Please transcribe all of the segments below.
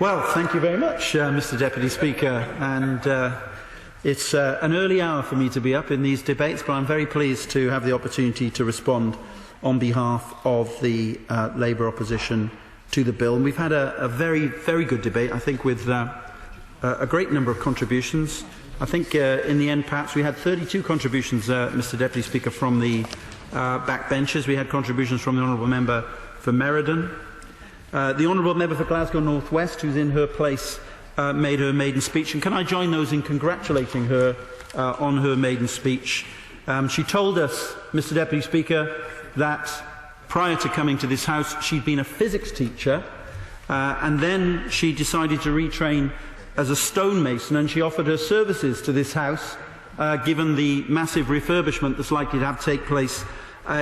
Well, thank you very much, Mr. Deputy Speaker. And it's an early hour for me to be up in these debates, but I'm very pleased to have the opportunity to respond on behalf of the Labour opposition to the bill. And we've had a very, very good debate, I think, with a great number of contributions. I think in the end, perhaps, we had 32 contributions, Mr. Deputy Speaker, from the backbenchers. We had contributions from the Honourable Member for Meriden. The Honourable Member for Glasgow North West, who's in her place, made her maiden speech. And can I join those in congratulating her on her maiden speech? She told us, Mr. Deputy Speaker, that prior to coming to this House, she'd been a physics teacher, and then she decided to retrain as a stonemason, and she offered her services to this House, given the massive refurbishment that's likely to have to take place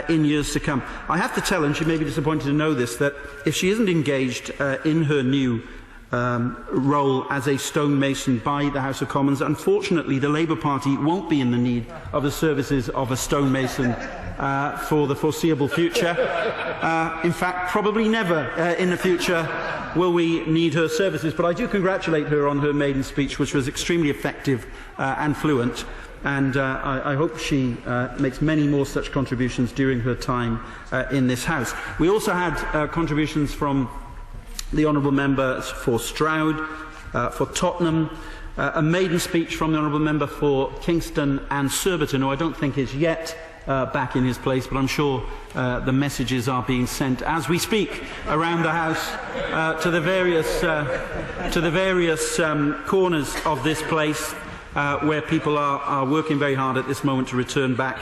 in years to come. I have to tell her, and she may be disappointed to know this, that if she isn't engaged in her new role as a stonemason by the House of Commons, unfortunately the Labour Party won't be in the need of the services of a stonemason for the foreseeable future. In fact, probably never in the future will we need her services. But I do congratulate her on her maiden speech, which was extremely effective and fluent. And I hope she makes many more such contributions during her time in this House. We also had contributions from the Honourable Members for Stroud, for Tottenham, a maiden speech from the Honourable Member for Kingston and Surbiton, who I don't think is yet back in his place, but I'm sure the messages are being sent as we speak around the House to the various corners of this place, where people are working very hard at this moment to return back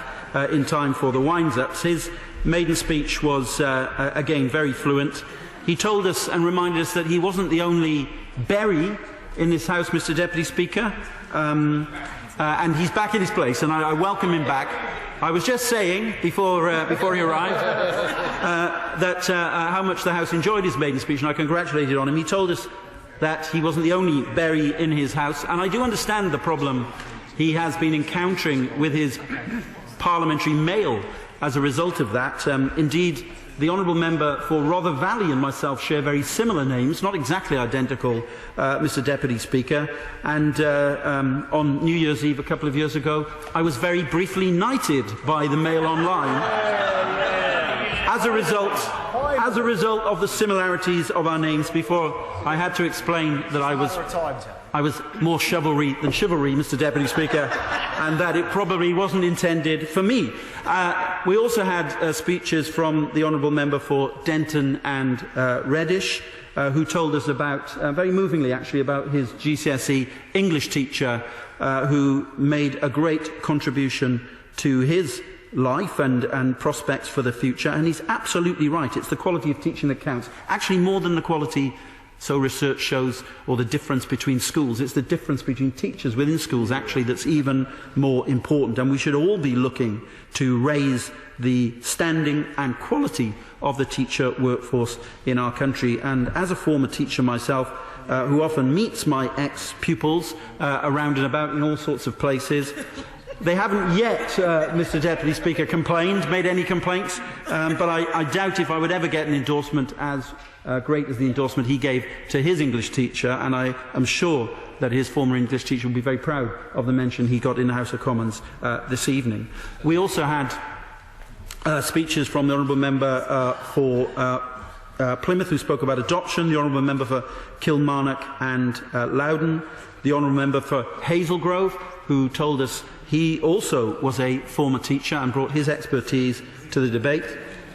in time for the winds-ups. His maiden speech was, again, very fluent. He told us and reminded us that he wasn't the only Berry in this House, Mr. Deputy Speaker, and he's back in his place, and I welcome him back. I was just saying, before he arrived, that how much the House enjoyed his maiden speech, and I congratulated on him. He told us that he wasn't the only Berry in his House, and I do understand the problem he has been encountering with his parliamentary mail as a result of that. Indeed, the Honourable Member for Rother Valley and myself share very similar names, not exactly identical, Mr. Deputy Speaker. And on New Year's Eve a couple of years ago, I was very briefly knighted by the Mail Online as a result of the similarities of our names. Before I had to explain that I was more chivalry than chivalry, Mr. Deputy Speaker, and that it probably wasn't intended for me. We also had speeches from the Honourable Member for Denton and Reddish, who told us about, very movingly actually, about his GCSE English teacher who made a great contribution to his life and prospects for the future. And he's absolutely right. It's the quality of teaching that counts. Actually, more than the quality, so research shows, or the difference between schools. It's the difference between teachers within schools, actually, that's even more important. And we should all be looking to raise the standing and quality of the teacher workforce in our country. And as a former teacher myself, who often meets my ex-pupils around and about in all sorts of places, they haven't yet, Mr. Deputy Speaker, made any complaints, but I doubt if I would ever get an endorsement as great as the endorsement he gave to his English teacher, and I am sure that his former English teacher will be very proud of the mention he got in the House of Commons this evening. We also had speeches from the Honourable Member for Plymouth, who spoke about adoption, the Honourable Member for Kilmarnock and Loudon, the Honourable Member for Hazelgrove, who told us he also was a former teacher and brought his expertise to the debate.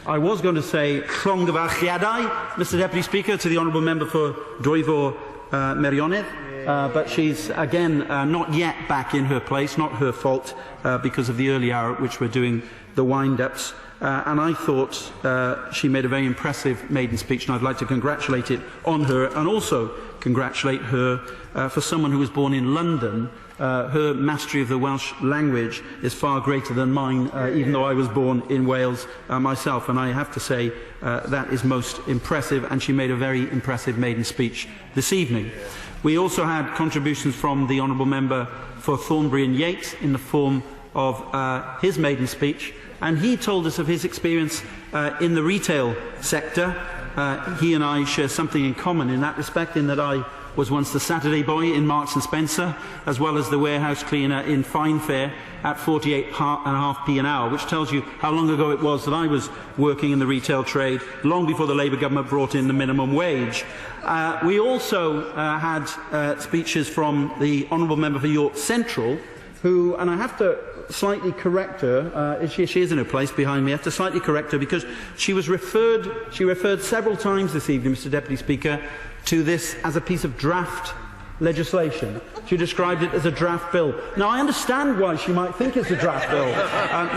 I was going to say llongyfarchiadau, Mr. Deputy Speaker, to the Honourable Member for Dwyfor Meirionnydd, but she's again not yet back in her place, not her fault, because of the early hour at which we're doing the wind-ups. And I thought she made a very impressive maiden speech, and I'd like to congratulate it on her, and also congratulate her for someone who was born in London. Her mastery of the Welsh language is far greater than mine, even though I was born in Wales myself, and I have to say that is most impressive, and she made a very impressive maiden speech this evening. We also had contributions from the Honourable Member for Thornbury and Yates in the form of his maiden speech, and he told us of his experience in the retail sector, he and I share something in common in that respect, in that I was once the Saturday boy in Marks and Spencer, as well as the warehouse cleaner in Fine Fair at 48.5p an hour, which tells you how long ago it was that I was working in the retail trade, long before the Labour government brought in the minimum wage. We also had speeches from the Honourable Member for York Central, who, and I have to slightly correct her, she is in her place behind me, I have to slightly correct her because she referred several times this evening, Mr Deputy Speaker, to this as a piece of draft legislation. She described it as a draft bill. Now, I understand why she might think it's a draft bill,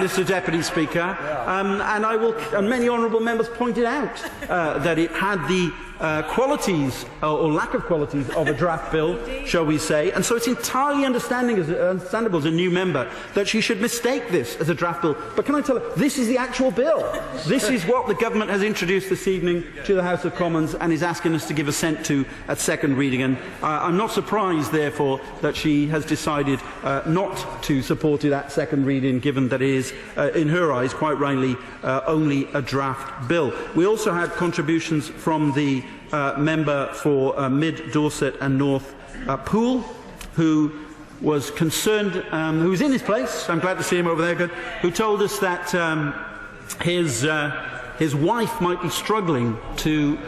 Mr Deputy Speaker, and many honourable members pointed out that it had the qualities, or lack of qualities, of a draft bill, shall we say, and so it's entirely understandable as a new member that she should mistake this as a draft bill. But can I tell her, this is the actual bill. This is what the government has introduced this evening to the House of Commons and is asking us to give assent to at second reading, and I'm not surprised, therefore, that she has decided not to support it at second reading, given that it is, in her eyes, quite rightly, only a draft bill. We also had contributions from the member for Mid Dorset and North Poole, who was concerned, who was in his place, I'm glad to see him over there, good, who told us that his wife might be struggling to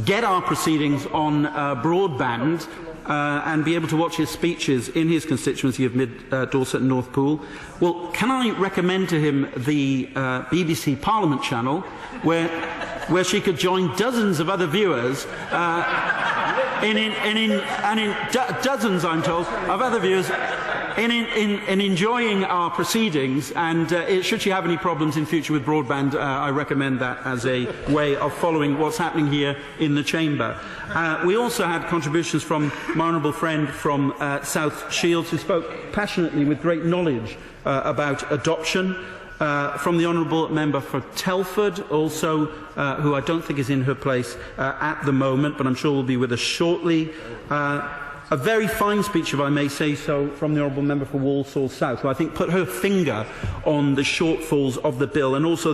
get our proceedings on broadband and be able to watch his speeches in his constituency of Mid Dorset and North Poole. Well, can I recommend to him the BBC Parliament channel, where she could join dozens of other viewers, dozens, I'm told, of other viewers in enjoying our proceedings, and should she have any problems in future with broadband, I recommend that as a way of following what's happening here in the chamber. We also had contributions from my honourable friend from South Shields, who spoke passionately with great knowledge about adoption. From the honourable member for Telford, also, who I don't think is in her place at the moment, but I'm sure will be with us shortly. A very fine speech, if I may say so, from the honourable member for Walsall South, who I think put her finger on the shortfalls of the bill, and also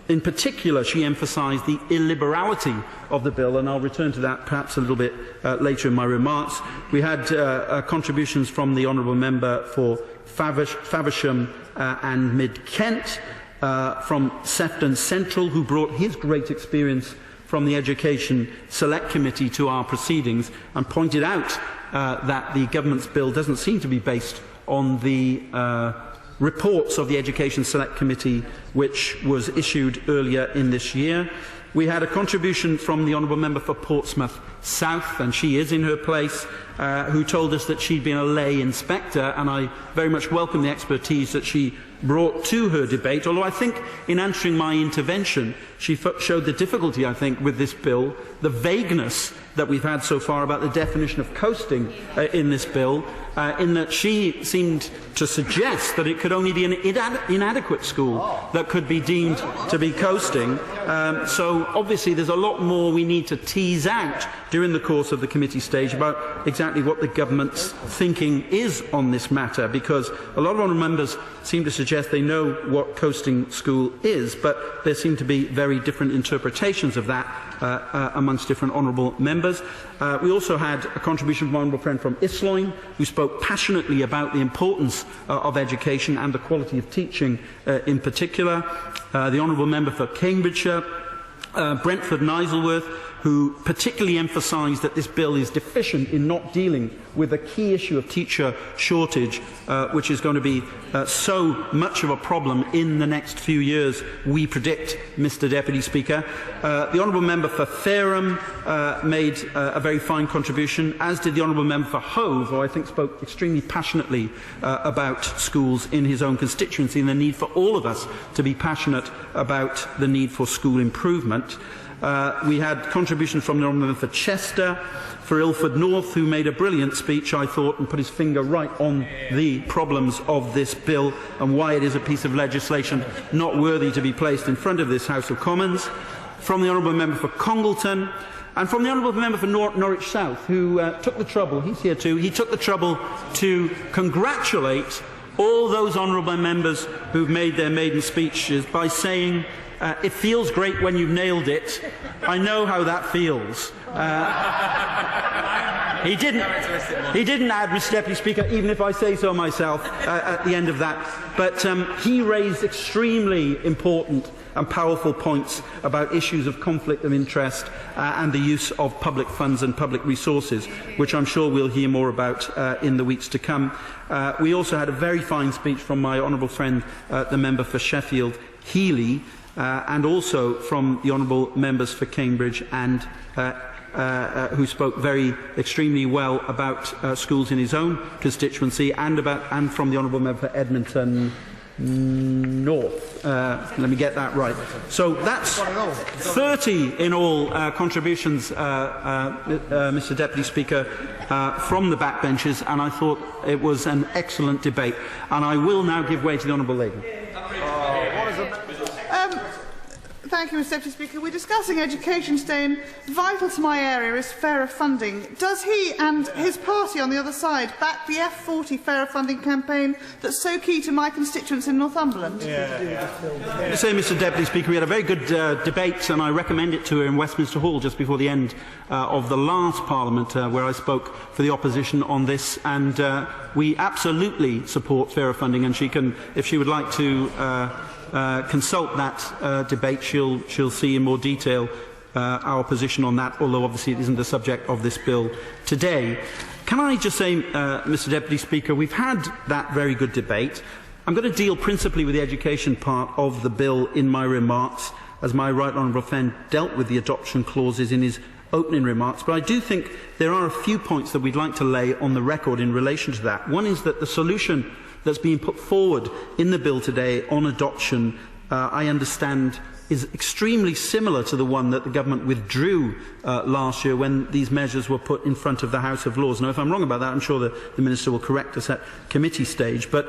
in particular, she emphasised the illiberality of the bill, and I'll return to that perhaps a little bit later in my remarks. We had contributions from the honourable member for Faversham and Mid-Kent, from Sefton Central, who brought his great experience from the Education Select Committee to our proceedings and pointed out that the government's bill doesn't seem to be based on the reports of the Education Select Committee, which was issued earlier in this year. We had a contribution from the honourable member for Portsmouth South, and she is in her place, who told us that she'd been a lay inspector, and I very much welcome the expertise that she brought to her debate, although I think in answering my intervention she showed the difficulty, I think, with this bill, the vagueness that we've had so far about the definition of coasting in this bill, in that she seemed to suggest that it could only be an inadequate school that could be deemed to be coasting. So obviously there's a lot more we need to tease out during the course of the committee stage about exactly what the government's thinking is on this matter, because a lot of honourable members seem to suggest they know what coasting school is, but there seem to be very different interpretations of that amongst different honourable members. We also had a contribution from my honourable friend from Isloin, who spoke passionately about the importance of education and the quality of teaching in particular. The honourable member for Cambridgeshire, Brentford and Isleworth, who particularly emphasised that this bill is deficient in not dealing with the key issue of teacher shortage, which is going to be so much of a problem in the next few years, we predict, Mr Deputy Speaker. The honourable member for Fareham made a very fine contribution, as did the honourable member for Hove, who I think spoke extremely passionately about schools in his own constituency and the need for all of us to be passionate about the need for school improvement. We had contributions from the honourable member for Chester, for Ilford North, who made a brilliant speech, I thought, and put his finger right on the problems of this bill and why it is a piece of legislation not worthy to be placed in front of this House of Commons. From the honourable member for Congleton, and from the honourable member for Norwich South, who took the trouble, he's here too, he took the trouble to congratulate all those honourable members who've made their maiden speeches by saying it feels great when you've nailed it. I know how that feels. He didn't add, Mr. Deputy Speaker, even if I say so myself at the end of that. But he raised extremely important and powerful points about issues of conflict of interest and the use of public funds and public resources, which I'm sure we'll hear more about in the weeks to come. We also had a very fine speech from my honourable friend, the member for Sheffield, Healy, and also from the honourable members for Cambridge and who spoke extremely well about schools in his own constituency, and from the honourable member for Edmonton North. Let me get that right. So that's 30 in all contributions, Mr. Deputy Speaker, from the backbenches, and I thought it was an excellent debate. And I will now give way to the honourable lady. Thank you, Mr. Deputy Speaker. We're discussing education today, and vital to my area is fairer funding. Does he and his party on the other side back the F40 fairer funding campaign that's so key to my constituents in Northumberland? I say, Mr. Deputy Speaker, we had a very good debate, and I recommend it to her in Westminster Hall just before the end of the last Parliament, where I spoke for the opposition on this, and we absolutely support fairer funding, and she can, if she would like to consult that debate, she'll see in more detail our position on that, although obviously it isn't the subject of this bill today. Can I just say, Mr. Deputy Speaker, we've had that very good debate. I'm going to deal principally with the education part of the bill in my remarks, as my right honourable friend dealt with the adoption clauses in his opening remarks, but I do think there are a few points that we'd like to lay on the record in relation to that. One is that the solution that's being put forward in the bill today on adoption, I understand, is extremely similar to the one that the government withdrew last year when these measures were put in front of the House of Lords. Now, if I'm wrong about that, I'm sure the Minister will correct us at committee stage, but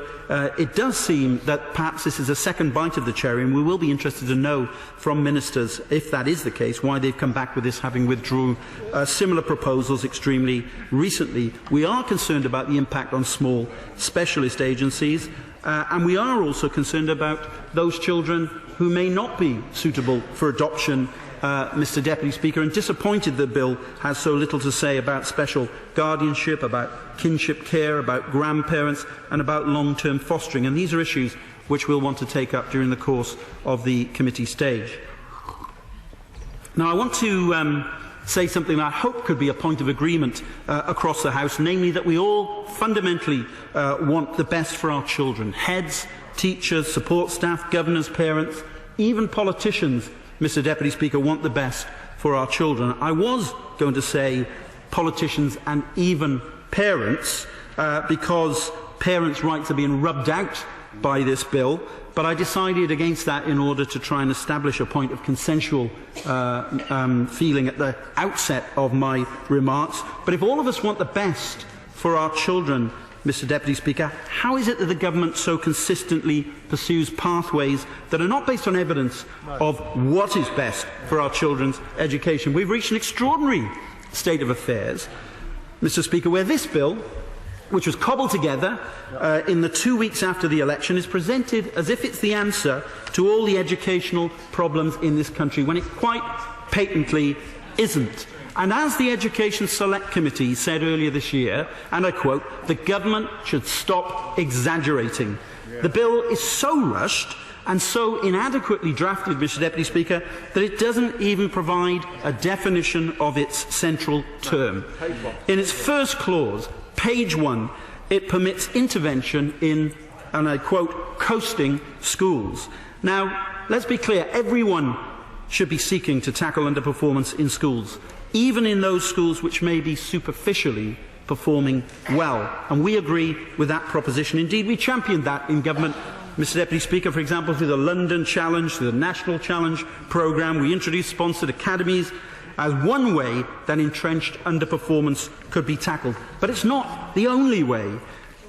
it does seem that perhaps this is a second bite of the cherry, and we will be interested to know from ministers, if that is the case, why they've come back with this, having withdrawn similar proposals extremely recently. We are concerned about the impact on small specialist agencies, and we are also concerned about those children who may not be suitable for adoption, Mr. Deputy Speaker, and disappointed the bill has so little to say about special guardianship, about kinship care, about grandparents, and about long-term fostering. And these are issues which we'll want to take up during the course of the committee stage. Now, I want to say something that I hope could be a point of agreement across the House, namely that we all fundamentally want the best for our children. Heads, teachers, support staff, governors, parents, even politicians, Mr. Deputy Speaker, want the best for our children. I was going to say politicians and even parents, because parents' rights are being rubbed out by this bill, but I decided against that in order to try and establish a point of consensual feeling at the outset of my remarks. But if all of us want the best for our children, Mr. Deputy Speaker, how is it that the government so consistently pursues pathways that are not based on evidence of what is best for our children's education? We've reached an extraordinary state of affairs, Mr. Speaker, where this bill, which was cobbled together in the 2 weeks after the election, is presented as if it's the answer to all the educational problems in this country, when it quite patently isn't. And as the Education Select Committee said earlier this year, and I quote, "The government should stop exaggerating." The bill is so rushed and so inadequately drafted, Mr. Deputy Speaker, that it doesn't even provide a definition of its central term. In its first clause, page 1, it permits intervention in, and I quote, "coasting schools." Now, let's be clear, everyone should be seeking to tackle underperformance in schools, even in those schools which may be superficially performing well. And we agree with that proposition. Indeed, we championed that in government, Mr. Deputy Speaker, for example, through the London Challenge, through the National Challenge programme. We introduced sponsored academies as one way that entrenched underperformance could be tackled. But it's not the only way.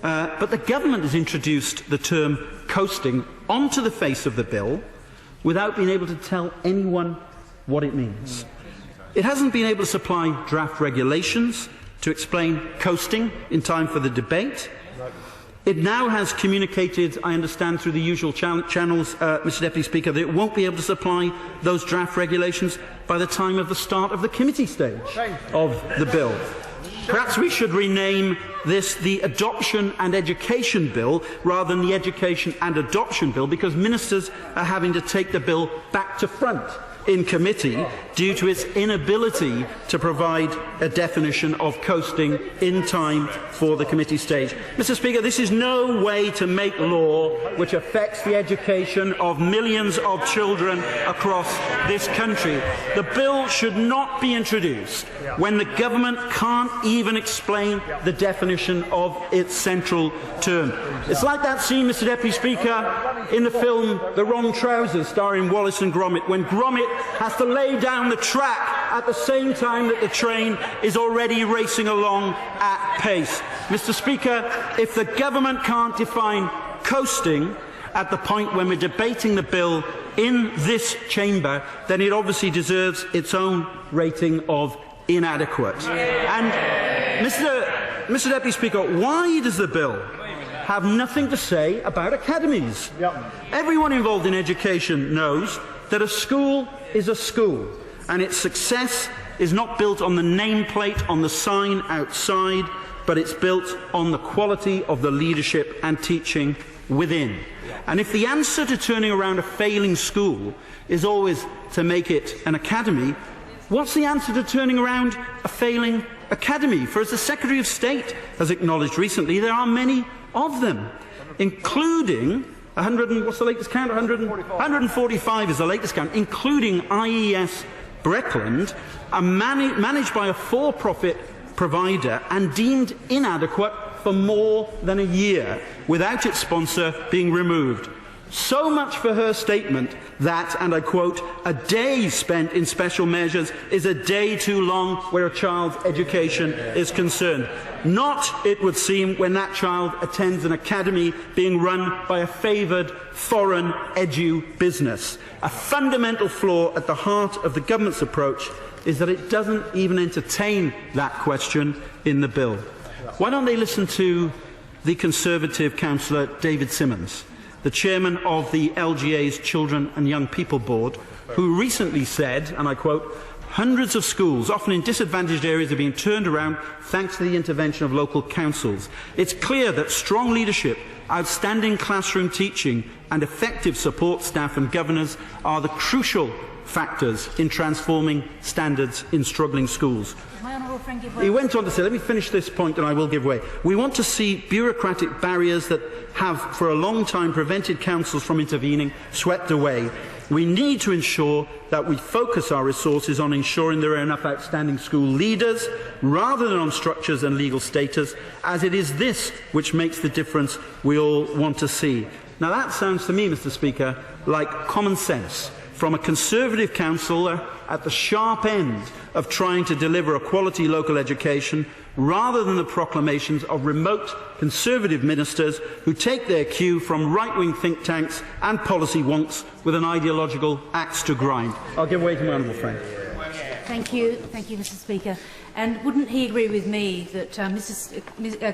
But the government has introduced the term coasting onto the face of the bill without being able to tell anyone what it means. It hasn't been able to supply draft regulations to explain coasting in time for the debate. It now has communicated, I understand, through the usual channels, Mr Deputy Speaker, that it won't be able to supply those draft regulations by the time of the start of the committee stage of the bill. Perhaps we should rename this the Adoption and Education Bill rather than the Education and Adoption Bill, because ministers are having to take the bill back to front in committee due to its inability to provide a definition of coasting in time for the committee stage. Mr Speaker, this is no way to make law which affects the education of millions of children across this country. The bill should not be introduced when the government can't even explain the definition of its central term. It's like that scene, Mr Deputy Speaker, in the film The Wrong Trousers, starring Wallace and Gromit, when Gromit has to lay down the track at the same time that the train is already racing along at pace. Mr Speaker, if the government can't define coasting at the point when we're debating the bill in this chamber, then it obviously deserves its own rating of inadequate. And Mr Deputy Speaker, why does the bill have nothing to say about academies? Everyone involved in education knows that a school is a school, and its success is not built on the nameplate on the sign outside, but it's built on the quality of the leadership and teaching within. And if the answer to turning around a failing school is always to make it an academy, what's the answer to turning around a failing academy? For as the Secretary of State has acknowledged recently, there are many of them, including 145 is the latest count, including IES Breckland, managed by a for-profit provider and deemed inadequate for more than a year, without its sponsor being removed. So much for her statement that, and I quote, "a day spent in special measures is a day too long where a child's education is concerned." Not, it would seem, when that child attends an academy being run by a favoured foreign edu business. A fundamental flaw at the heart of the government's approach is that it doesn't even entertain that question in the bill. Why don't they listen to the Conservative councillor David Simmons, the chairman of the LGA's Children and Young People Board, who recently said, and I quote, "Hundreds of schools, often in disadvantaged areas, are being turned around thanks to the intervention of local councils. It's clear that strong leadership, outstanding classroom teaching and effective support staff and governors are the crucial factors in transforming standards in struggling schools." He went on to say, let me finish this point and I will give way. "We want to see bureaucratic barriers that have for a long time prevented councils from intervening swept away. We need to ensure that we focus our resources on ensuring there are enough outstanding school leaders rather than on structures and legal status, as it is this which makes the difference we all want to see." Now that sounds to me, Mr Speaker, like common sense from a Conservative councillor at the sharp end of trying to deliver a quality local education, rather than the proclamations of remote Conservative ministers who take their cue from right-wing think tanks and policy wonks with an ideological axe to grind. I'll give way to my honourable friend. Thank you, Mr Speaker. And wouldn't he agree with me that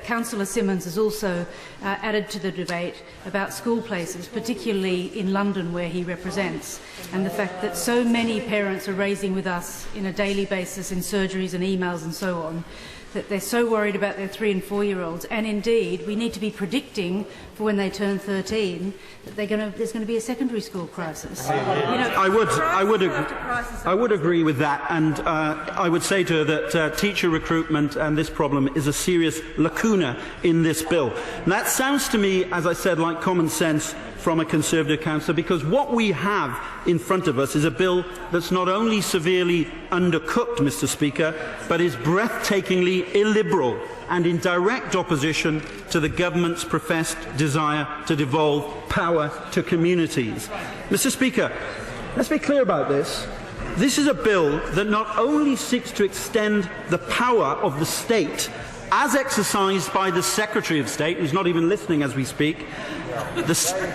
Councillor Simmons has also added to the debate about school places, particularly in London where he represents, and the fact that so many parents are raising with us on a daily basis in surgeries and emails and so on, that they're so worried about their 3- and 4-year-olds, and indeed we need to be predicting for when they turn 13 that there's going to be a secondary school crisis. I would agree with that, and I would say to her that teacher recruitment and this problem is a serious lacuna in this bill. And that sounds to me, as I said, like common sense from a Conservative councillor, because what we have in front of us is a bill that's not only severely undercooked, Mr Speaker, but is breathtakingly illiberal and in direct opposition to the government's professed desire to devolve power to communities. Mr Speaker, let's be clear about this. This is a bill that not only seeks to extend the power of the state as exercised by the Secretary of State, who's not even listening as we speak,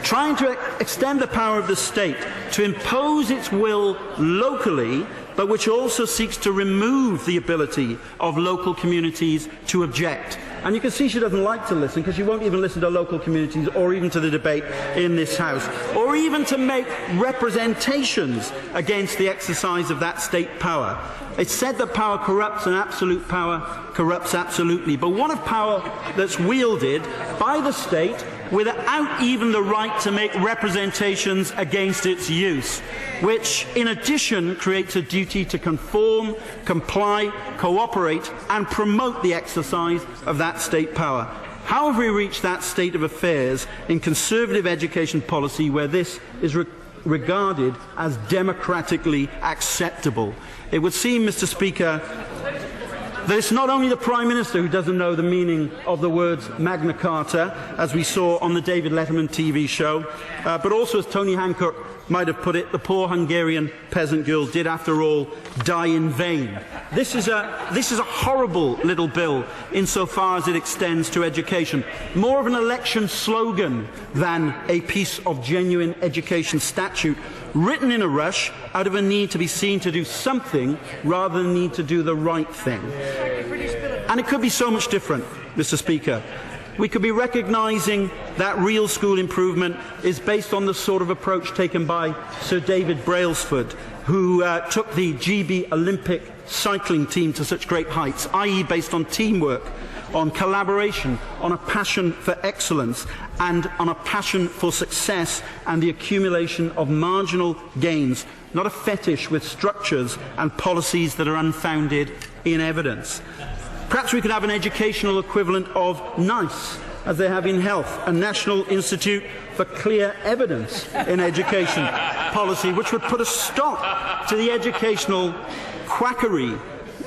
trying to extend the power of the state to impose its will locally, but which also seeks to remove the ability of local communities to object. And you can see she doesn't like to listen, because she won't even listen to local communities or even to the debate in this House, or even to make representations against the exercise of that state power. It's said that power corrupts and absolute power corrupts absolutely. But what of power that's wielded by the state without even the right to make representations against its use, which in addition creates a duty to conform, comply, cooperate and promote the exercise of that state power? How have we reached that state of affairs in conservative education policy where this is regarded as democratically acceptable? It would seem, Mr. Speaker, that it's not only the Prime Minister who doesn't know the meaning of the words Magna Carta, as we saw on the David Letterman TV show, but also, as Tony Hancock might have put it, the poor Hungarian peasant girl did, after all, die in vain. This is a horrible little bill insofar as it extends to education. More of an election slogan than a piece of genuine education statute, written in a rush out of a need to be seen to do something rather than need to do the right thing. And it could be so much different, Mr. Speaker. We could be recognising that real school improvement is based on the sort of approach taken by Sir David Brailsford, who took the GB Olympic cycling team to such great heights, i.e. based on teamwork, on collaboration, on a passion for excellence, and on a passion for success and the accumulation of marginal gains, not a fetish with structures and policies that are unfounded in evidence. Perhaps we could have an educational equivalent of NICE, as they have in health, a National Institute for Clear Evidence in Education policy, which would put a stop to the educational quackery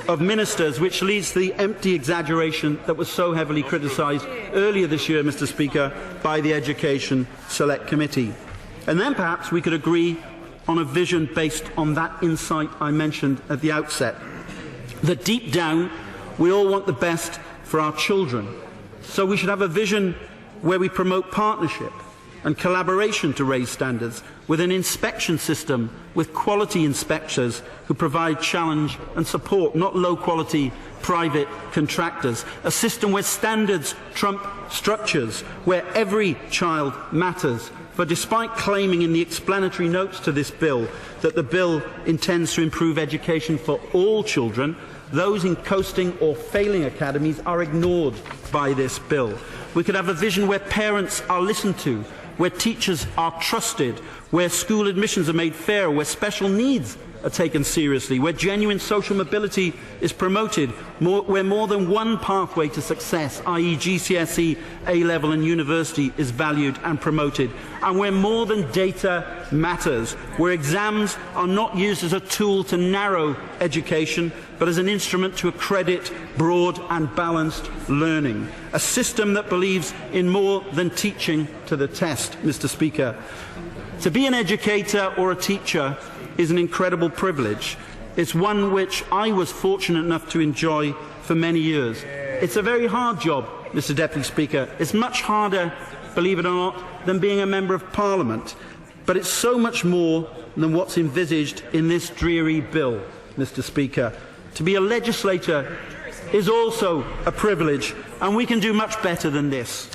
of ministers, which leads to the empty exaggeration that was so heavily criticised earlier this year, Mr. Speaker, by the Education Select Committee. And then perhaps we could agree on a vision based on that insight I mentioned at the outset, that deep down we all want the best for our children. So we should have a vision where we promote partnership and collaboration to raise standards, with an inspection system with quality inspectors who provide challenge and support, not low-quality private contractors. A system where standards trump structures, where every child matters. For despite claiming in the explanatory notes to this bill that the bill intends to improve education for all children, those in coasting or failing academies are ignored by this bill. We could have a vision where parents are listened to, where teachers are trusted, where school admissions are made fair, where special needs are taken seriously, where genuine social mobility is promoted, where more than one pathway to success, i.e. GCSE, A-level and university, is valued and promoted, and where more than data matters, where exams are not used as a tool to narrow education, but as an instrument to accredit broad and balanced learning. A system that believes in more than teaching to the test, Mr. Speaker. To be an educator or a teacher is an incredible privilege. It's one which I was fortunate enough to enjoy for many years. It's a very hard job, Mr. Deputy Speaker. It's much harder, believe it or not, than being a Member of Parliament. But it's so much more than what's envisaged in this dreary bill, Mr. Speaker. To be a legislator is also a privilege, and we can do much better than this.